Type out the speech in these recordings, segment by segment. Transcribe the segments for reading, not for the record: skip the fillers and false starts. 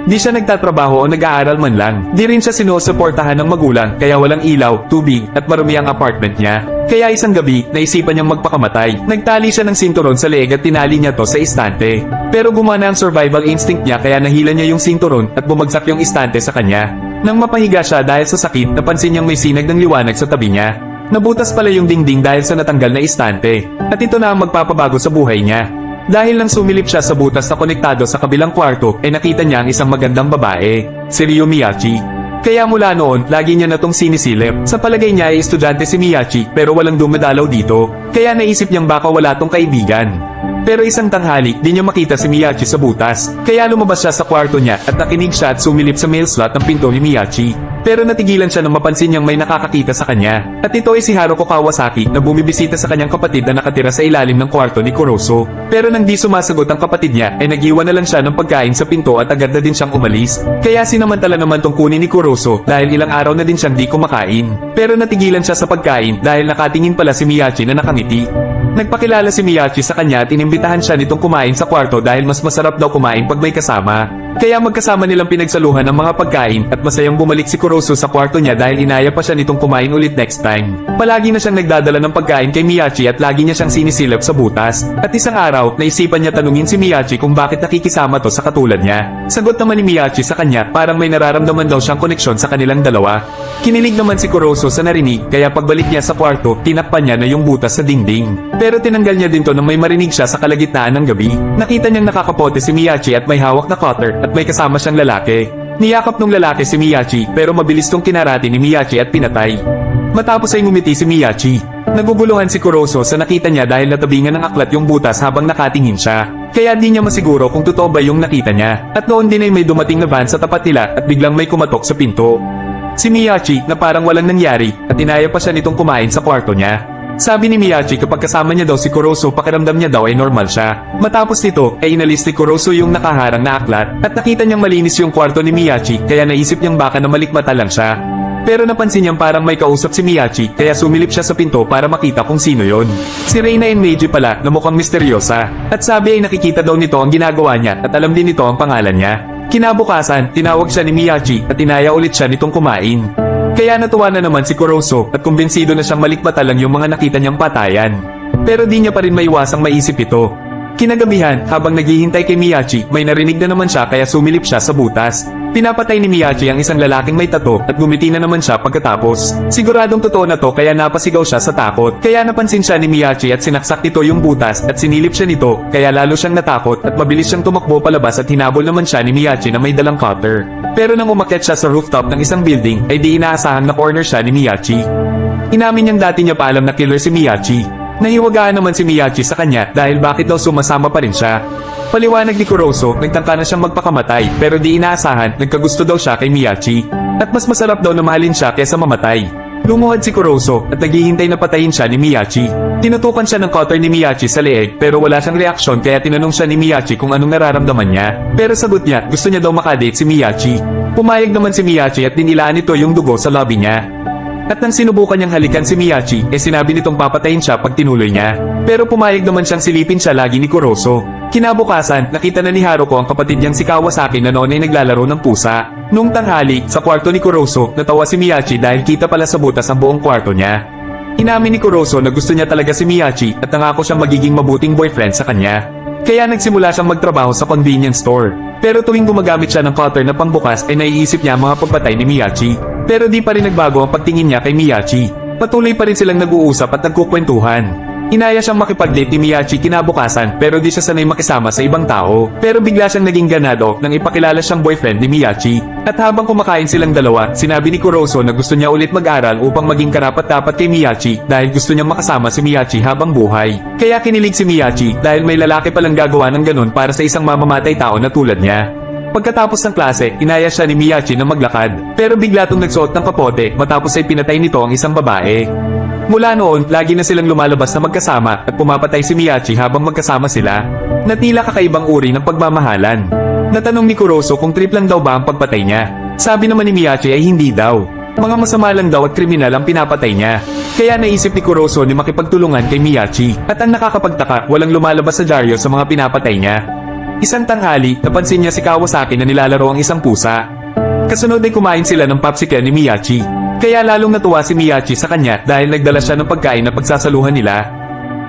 Di siya nagtatrabaho o nag-aaral man lang. Di rin siya sinusuportahan ng magulang kaya walang ilaw, tubig at marumi ang apartment niya. Kaya isang gabi, naisipan niyang magpakamatay. Nagtali siya ng sinturon sa leeg at tinali niya to sa istante. Pero gumana ang survival instinct niya kaya nahila niya yung sinturon at bumagsak yung istante sa kanya. Nang mapahiga siya dahil sa sakit, napansin niyang may sinag ng liwanag sa tabi niya. Nabutas pala yung dingding dahil sa natanggal na istante. At ito na ang magpapabago sa buhay niya. Dahil nang sumilip siya sa butas na konektado sa kabilang kwarto, ay nakita niya ang isang magandang babae, si Ryo Miyachi. Kaya mula noon, lagi niya na tong sinisilip. Sa palagay niya ay estudyante si Miyachi pero walang dumadalaw dito. Kaya naisip niyang baka wala tong kaibigan. Pero isang tanghali, di niya makita si Miyachi sa butas. Kaya lumabas siya sa kwarto niya at nakinig siya at sumilip sa mail slot ng pinto ni Miyachi. Pero natigilan siya nang mapansin niyang may nakakakita sa kanya. At ito ay si Haruko Kawasaki na bumibisita sa kanyang kapatid na nakatira sa ilalim ng kwarto ni Kuroso. Pero nang di sumasagot ang kapatid niya ay nag-iwan na lang siya ng pagkain sa pinto at agad na din siyang umalis. Kaya sinamantala naman tong kunin ni Kuroso dahil ilang araw na din siyang di kumakain. Pero natigilan siya sa pagkain dahil nakatingin pala si Miyachi na nakangiti. Nagpakilala si Miyachi sa kanya at inimbitahan siya nitong kumain sa kwarto dahil mas masarap daw kumain pag may kasama. Kaya magkasama nilang pinagsaluhan ng mga pagkain at masayang bumalik si Kuroso sa kwarto niya dahil inaya pa siya nitong kumain ulit next time. Palagi na siyang nagdadala ng pagkain kay Miyachi at lagi niya siyang sinisilip sa butas. At isang araw, naisipan niya tanungin si Miyachi kung bakit nakikisama to sa katulad niya. Sagot naman ni Miyachi sa kanya parang may nararamdaman daw siyang koneksyon sa kanilang dalawa. Kinilig naman si Kuroso sa narinig kaya pagbalik niya sa kwarto, tinakpan niya na yung butas sa dingding. Pero tinanggal niya din to nang may marinig siya sa kalagitnaan ng gabi. Nakita niyang nakakapote si Miyachi at may hawak na cutter at may kasama siyang lalaki. Niyakap ng lalaki si Miyachi pero mabilis tong kinarati ni Miyachi at pinatay. Matapos ay ngumiti si Miyachi. Naguguluhan si Kuroso sa nakita niya dahil natabingan ng aklat yung butas habang nakatingin siya. Kaya di niya masiguro kung totoo ba yung nakita niya. At noon din ay may dumating na van sa tapat nila at biglang may kumatok sa pinto. Si Miyachi na parang walang nangyari at inaya pa siya nitong kumain sa kwarto niya. Sabi ni Miyachi kapag kasama niya daw si Kuroso pakiramdam niya daw ay normal siya. Matapos nito ay inalis ni Kuroso yung nakaharang na aklat at nakita niyang malinis yung kwarto ni Miyachi kaya naisip niyang baka na malikmata lang siya. Pero napansin niyang parang may kausap si Miyachi kaya sumilip siya sa pinto para makita kung sino yon. Si Reina Enmeiji pala na mukhang misteryosa at sabi ay nakikita daw nito ang ginagawa niya at alam din nito ang pangalan niya. Kinabukasan, tinawag siya ni Miyachi at inaya ulit siya nitong kumain. Kaya natuwa na naman si Kuroso at kumbinsido na siyang malikmata lang yung mga nakita niyang patayan. Pero di niya pa rin maiwasang maisip ito. Kinagabihan, habang naghihintay kay Miyachi, may narinig na naman siya kaya sumilip siya sa butas. Pinapatay ni Miyachi ang isang lalaking may tato at gumiti na naman siya pagkatapos. Siguradong totoo na to kaya napasigaw siya sa takot. Kaya napansin siya ni Miyachi at sinaksak nito yung butas at sinilip siya nito kaya lalo siyang natakot at mabilis siyang tumakbo palabas at hinabol naman siya ni Miyachi na may dalang cutter. Pero nang umakyat siya sa rooftop ng isang building ay di inaasahang na corner siya ni Miyachi. Inamin niyang dati niya pa alam na killer si Miyachi. Nahiwagaan naman si Miyachi sa kanya dahil bakit daw sumasama pa rin siya. Paliwanag ni Kuroso, nagtangka na siyang magpakamatay pero di inaasahan nagkagusto daw siya kay Miyachi. At mas masarap daw na mahalin siya kaysa mamatay. Lumuhad si Kuroso at naghihintay na patayin siya ni Miyachi. Tinutukan siya ng cutter ni Miyachi sa leeg pero wala siyang reaksyon kaya tinanong siya ni Miyachi kung anong nararamdaman niya. Pero sagot niya, gusto niya daw makadate si Miyachi. Pumayag naman si Miyachi at dinilaan nito yung dugo sa lobby niya. At nang sinubukan niyang halikan si Miyachi, sinabi nitong papatayin siya pag tinuloy niya. Pero pumayag naman siyang silipin siya lagi ni Kuroso. Kinabukasan, nakita na ni Haruko ang kapatid niyang si Kawasaki na noon ay naglalaro ng pusa. Nung tanghali, sa kwarto ni Kuroso, natawa si Miyachi dahil kita pala sa butas ang buong kwarto niya. Inamin ni Kuroso na gusto niya talaga si Miyachi at nangako siyang magiging mabuting boyfriend sa kanya. Kaya nagsimula siyang magtrabaho sa convenience store. Pero tuwing gumagamit siya ng cutter na pangbukas ay naiisip niya ang mga pagpatay ni Miyachi. Pero di pa rin nagbago ang pagtingin niya kay Miyachi. Patuloy pa rin silang nag-uusap at nagkukwentuhan. Inaya siyang makipag-date ni Miyachi kinabukasan pero di siya sanay makisama sa ibang tao. Pero bigla siyang naging ganado nang ipakilala siyang boyfriend ni Miyachi. At habang kumakain silang dalawa, sinabi ni Kuroso na gusto niya ulit mag-aral upang maging karapat-dapat kay Miyachi dahil gusto niyang makasama si Miyachi habang buhay. Kaya kinilig si Miyachi dahil may lalaki palang gagawa ng ganun para sa isang mamamatay tao na tulad niya. Pagkatapos ng klase, inaya siya ni Miyachi na maglakad. Pero bigla tong nagsuot ng kapote matapos ay pinatay nito ang isang babae. Mula noon, lagi na silang lumalabas na magkasama at pumapatay si Miyachi habang magkasama sila. Na tila kakaibang uri ng pagmamahalan. Natanong ni Kuroso kung trip lang daw ba ang pagpatay niya. Sabi naman ni Miyachi ay hindi daw. Mga masama lang daw at kriminal ang pinapatay niya. Kaya naisip ni Kuroso ni makipagtulungan kay Miyachi. At ang nakakapagtaka, walang lumalabas sa dyaryo sa mga pinapatay niya. Isang tanghali, napansin niya si Kawasaki na nilalaro ang isang pusa. Kasunod ay kumain sila ng popsicle ni Miyachi. Kaya lalong natuwa si Miyachi sa kanya dahil nagdala siya ng pagkain na pagsasaluhan nila.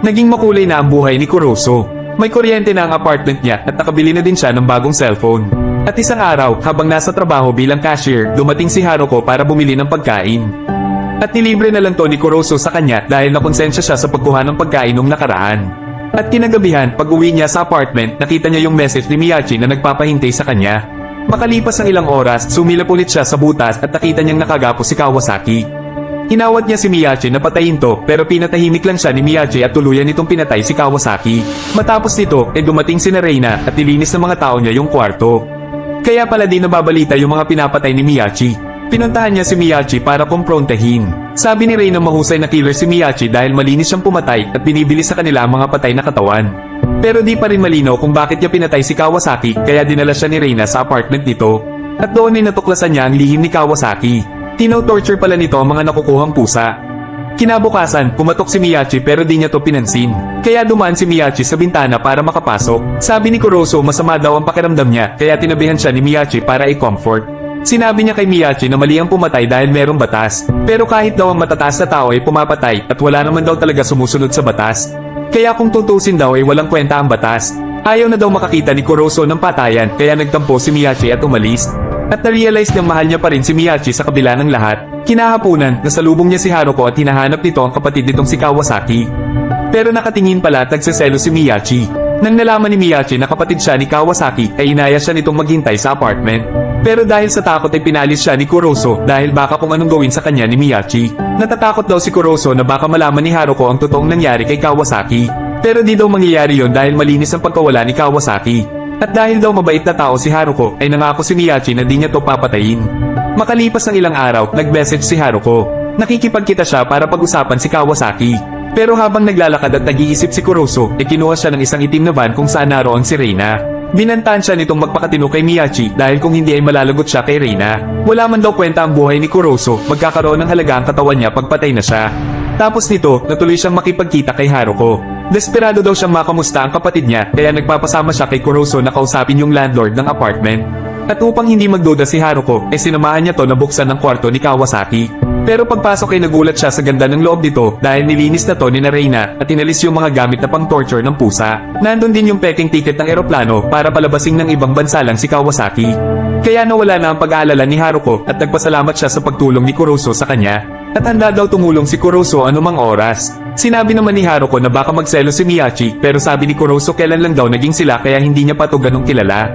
Naging makulay na ang buhay ni Kuroso. May kuryente na ang apartment niya at nakabili na din siya ng bagong cellphone. At isang araw, habang nasa trabaho bilang cashier, dumating si Haruko para bumili ng pagkain. At nilibre na lang to ni Kuroso sa kanya dahil nakonsensya siya sa pagkuha ng pagkain nung nakaraan. At kinagabihan, pag uwi niya sa apartment, nakita niya yung message ni Miyachi na nagpapahintay sa kanya. Makalipas ang ilang oras, sumilap ulit siya sa butas at nakita niyang nakagapo si Kawasaki. Inawat niya si Miyachi na patayin to pero pinatahimik lang siya ni Miyachi at tuluyan nitong pinatay si Kawasaki. Matapos nito, dumating si Reina at nilinis ng mga tao niya yung kwarto. Kaya pala di nababalita yung mga pinapatay ni Miyachi. Pinuntahan niya si Miyachi para kumprontahin. Sabi ni Reina mahusay na killer si Miyachi dahil malinis siyang pumatay at binibili sa kanila ang mga patay na katawan. Pero di pa rin malinaw kung bakit niya pinatay si Kawasaki kaya dinala siya ni Reina sa apartment nito. At doon ay natuklasan niya ang lihim ni Kawasaki. Tino-torture pala nito ang mga nakukuhang pusa. Kinabukasan, pumatok si Miyachi pero di niya to pinansin. Kaya dumaan si Miyachi sa bintana para makapasok. Sabi ni Kuroso masama daw ang pakiramdam niya kaya tinabihan siya ni Miyachi para i-comfort. Sinabi niya kay Miyachi na mali ang pumatay dahil merong batas. Pero kahit daw ang matataas na tao ay pumapatay at wala naman daw talaga sumusunod sa batas. Kaya kung tutusin daw ay walang kwenta ang batas. Ayaw na daw makakita ni Kuroso ng patayan kaya nagtampo si Miyachi at umalis. At na-realize niyang mahal niya pa rin si Miyachi sa kabila ng lahat. Kinahapunan, nasalubong niya si Haruko at hinahanap nito ang kapatid nitong si Kawasaki. Pero nakatingin pala at nagsaselo si Miyachi. Nang nalaman ni Miyachi na kapatid siya ni Kawasaki ay inaya siya nitong maghintay sa apartment. Pero dahil sa takot ay pinalis siya ni Kuroso dahil baka kung anong gawin sa kanya ni Miyachi. Natatakot daw si Kuroso na baka malaman ni Haruko ang totoong nangyari kay Kawasaki. Pero di daw mangyayari yon dahil malinis ang pagkawala ni Kawasaki. At dahil daw mabait na tao si Haruko ay nangako si Miyachi na di niya to papatayin. Makalipas ang ilang araw, nag-message si Haruko. Nakikipagkita siya para pag-usapan si Kawasaki. Pero habang naglalakad at nag-iisip si Kuroso, kinuha siya ng isang itim na van kung saan naroon si Reina. Binantaan siya nitong magpakatino kay Miyachi dahil kung hindi ay malalagot siya kay Reina. Wala man daw kwenta ang buhay ni Kuroso, magkakaroon ng halaga ang katawan niya pagpatay na siya. Tapos nito, natuloy siyang makipagkita kay Haruko. Desperado daw siyang makamusta ang kapatid niya kaya nagpapasama siya kay Kuroso na kausapin yung landlord ng apartment. At upang hindi magduda si Haruko, sinamahan niya to na buksan ang kwarto ni Kawasaki. Pero pagpasok ay nagulat siya sa ganda ng loob dito dahil nilinis na to ni Reina at inalis yung mga gamit na pang-torture ng pusa. Nandun din yung peking ticket ng eroplano para palabasing ng ibang bansa lang si Kawasaki. Kaya nawala na ang pag-aalala ni Haruko at nagpasalamat siya sa pagtulong ni Kuroso sa kanya. At handa daw tumulong si Kuroso anumang oras. Sinabi naman ni Haruko na baka magselo si Miyachi pero sabi ni Kuroso kailan lang daw naging sila kaya hindi niya pa to ganong kilala.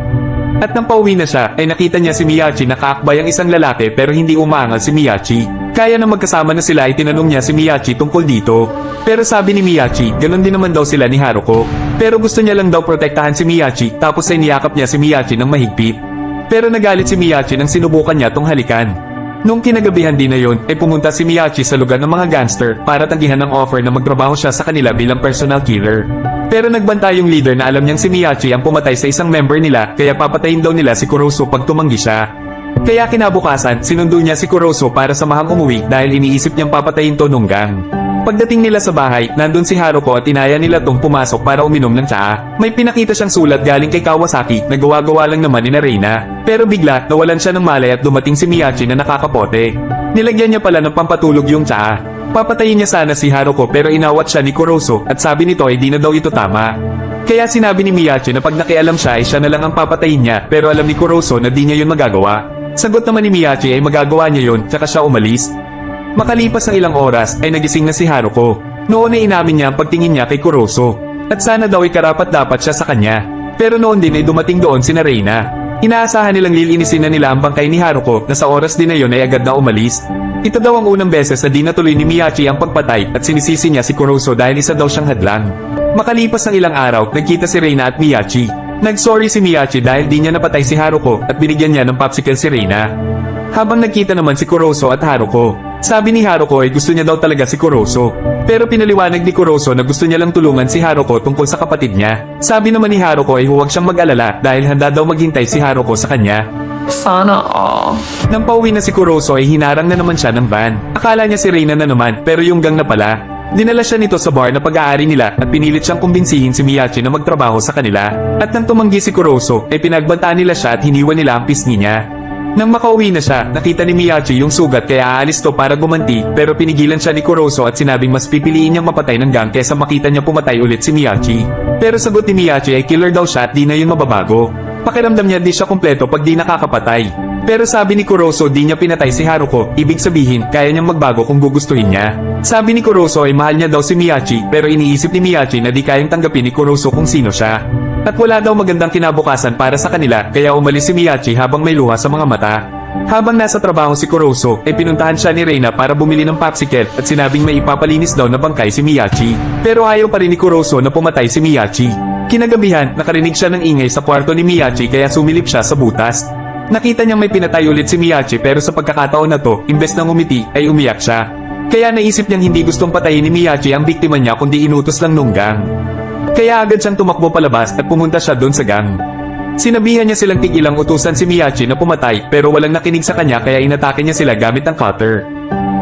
At nang pauwi na siya ay nakita niya si Miyachi na kaakbay ang isang lalaki pero hindi umaangal si Miyachi. Kaya na magkasama na sila ay tinanong niya si Miyachi tungkol dito. Pero sabi ni Miyachi, ganun din naman daw sila ni Haruko. Pero gusto niya lang daw protektahan si Miyachi tapos ay niyakap niya si Miyachi ng mahigpit. Pero nagalit si Miyachi nang sinubukan niya tong halikan. Nung kinagabihan din na yun, ay pumunta si Miyachi sa lugar ng mga gangster para tanggihan ang offer na magtrabaho siya sa kanila bilang personal killer. Pero nagbanta yung leader na alam niyang si Miyachi ang pumatay sa isang member nila kaya papatayin daw nila si Kuroso pag tumanggi siya. Kaya kinabukasan, sinundo niya si Kuroso para samahang umuwi dahil iniisip niyang papatayin to nung gang. Pagdating nila sa bahay, nandun si Haruko at inaya nila tong pumasok para uminom ng tsaa. May pinakita siyang sulat galing kay Kawasaki na gawa-gawa lang naman ni Reina. Pero bigla, nawalan siya ng malay at dumating si Miyachi na nakakapote. Nilagyan niya pala ng pampatulog yung tsaa. Papatayin niya sana si Haruko pero inawat siya ni Kuroso at sabi nito ay di na daw ito tama. Kaya sinabi ni Miyachi na pag nakialam siya ay siya na lang ang papatayin niya pero alam ni Kuroso na di niya yun magagawa. Sagot naman ni Miyachi ay magagawa niya yun tsaka siya umalis. Makalipas ang ilang oras ay nagising na si Haruko. Noon ay inamin niya ang pagtingin niya kay Kuroso. At sana daw ay karapat-dapat siya sa kanya. Pero noon din ay dumating doon si Reina. Inaasahan nilang lilinisin na nila ang bangkay ni Haruko na sa oras din na yun ay agad na umalis. Ito daw ang unang beses na di natuloy ni Miyachi ang pagpatay at sinisisi niya si Kuroso dahil isa daw siyang hadlang. Makalipas ang ilang araw, nagkita si Reina at Miyachi. Nag-sorry si Miyachi dahil di niya napatay si Haruko at binigyan niya ng popsicle si Reina. Habang nagkita naman si Kuroso at Haruko. Sabi ni Haruko ay gusto niya daw talaga si Kuroso. Pero pinaliwanag ni Kuroso na gusto niya lang tulungan si Haruko tungkol sa kapatid niya. Sabi naman ni Haruko ay huwag siyang mag-alala dahil handa daw maghintay si Haruko sa kanya. Sana all. Nang pauwi na si Kuroso ay hinarang na naman siya ng van. Akala niya si Reina na naman pero yung gang na pala. Dinala siya nito sa bar na pag-aari nila at pinilit siyang kumbinsihin si Miyachi na magtrabaho sa kanila. At nang tumanggi si Kuroso, ay pinagbantaan nila siya at hiniwan nila ang pisngi niya. Nang makauwi na siya, nakita ni Miyachi yung sugat kaya aalis to para gumanti pero pinigilan siya ni Kuroso at sinabing mas pipiliin niyang mapatay ng gang kesa makita niya pumatay ulit si Miyachi. Pero sagot ni Miyachi ay killer daw siya at di na yun mababago. Pakiramdam niya di siya kumpleto pag di nakakapatay. Pero sabi ni Kuroso di niya pinatay si Haruko, ibig sabihin kaya niyang magbago kung gugustuhin niya. Sabi ni Kuroso ay mahal niya daw si Miyachi pero iniisip ni Miyachi na di kayang tanggapin ni Kuroso kung sino siya. At wala daw magandang kinabukasan para sa kanila kaya umalis si Miyachi habang may luha sa mga mata. Habang nasa trabaho si Kuroso ay pinuntahan siya ni Reina para bumili ng popsicle at sinabing may ipapalinis daw na bangkay si Miyachi. Pero ayaw pa rin ni Kuroso na pumatay si Miyachi. Kinagabihan, nakarinig siya ng ingay sa kwarto ni Miyachi kaya sumilip siya sa butas. Nakita niyang may pinatay ulit si Miyachi pero sa pagkakataon na to, imbes na ngumiti ay umiyak siya. Kaya naisip niyang hindi gustong patayin ni Miyachi ang biktima niya kundi inutos lang nung gang. Kaya agad siyang tumakbo palabas at pumunta siya doon sa gang. Sinabihan niya silang tigilang utusan si Miyachi na pumatay pero walang nakinig sa kanya kaya inatake niya sila gamit ang cutter.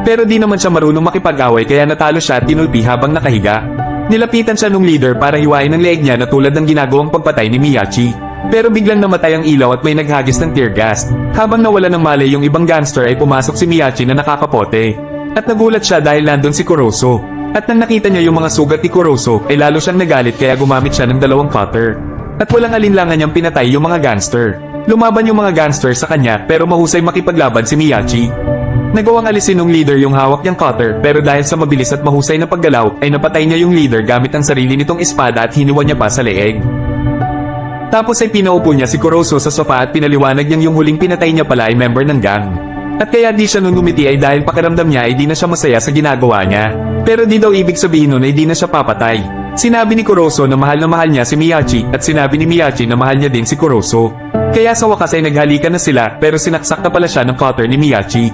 Pero di naman siya marunong makipag-away kaya natalo siya at tinulpi habang nakahiga. Nilapitan siya nung leader para hiwain ang leeg niya na tulad ng ginagawang pagpatay ni Miyachi. Pero biglang namatay ang ilaw at may naghagis ng tear gas. Habang nawala ng malay yung ibang gangster ay pumasok si Miyachi na nakakapote. At nagulat siya dahil nandun si Kuroso. At nang nakita niya yung mga sugat ni Kuroso ay lalo siyang nagalit kaya gumamit siya ng dalawang cutter. At walang alinlangan niyang pinatay yung mga gangster. Lumaban yung mga gangster sa kanya pero mahusay makipaglaban si Miyachi. Nagawang alisin ng leader yung hawak niyang cutter pero dahil sa mabilis at mahusay na paggalaw ay napatay niya yung leader gamit ang sarili nitong espada at hiniwan niya pa sa leeg. Tapos ay pinaupo niya si Kuroso sa sofa at pinaliwanag niyang yung huling pinatay niya pala ay member ng gang. At kaya di siya nung ngumiti ay dahil pakiramdam niya ay di na siya masaya sa ginagawa niya. Pero di daw ibig sabihin nun ay di na siya papatay. Sinabi ni Kuroso na mahal niya si Miyachi at sinabi ni Miyachi na mahal niya din si Kuroso. Kaya sa wakas ay naghalikan na sila pero sinaksak na pala siya ng cutter ni Miyachi.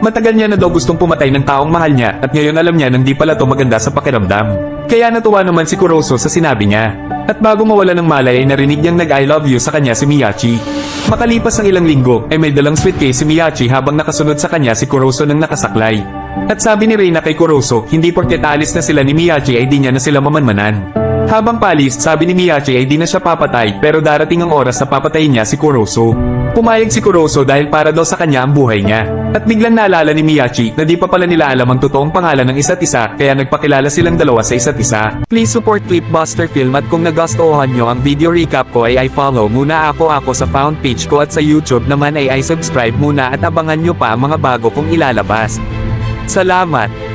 Matagal niya na daw gustong pumatay ng taong mahal niya at ngayon alam niya nang di pala to maganda sa pakiramdam. Kaya natuwa naman si Kuroso sa sinabi niya. At bago mawala ng malay ay narinig niyang nag-I love you sa kanya si Miyachi. Makalipas ang ilang linggo ay may dalang sweet case si Miyachi habang nakasunod sa kanya si Kuroso nang nakasaklay. At sabi ni Reina kay Kuroso, hindi porket alis na sila ni Miyachi ay di niya na sila mamanmanan. Habang palis, sabi ni Miyachi ay di na siya papatay pero darating ang oras na papatayin niya si Kuroso. Pumayag si Kuroso dahil para daw sa kanya ang buhay niya. At biglang naalala ni Miyachi na di pa pala nila alam ang totoong pangalan ng isa't isa kaya nagpakilala silang dalawa sa isa't isa. Please support Clipbuster Film at kung nagustuhan nyo ang video recap ko ay follow muna ako sa found page ko at sa YouTube naman ay subscribe muna at abangan nyo pa ang mga bago kong ilalabas. Salamat!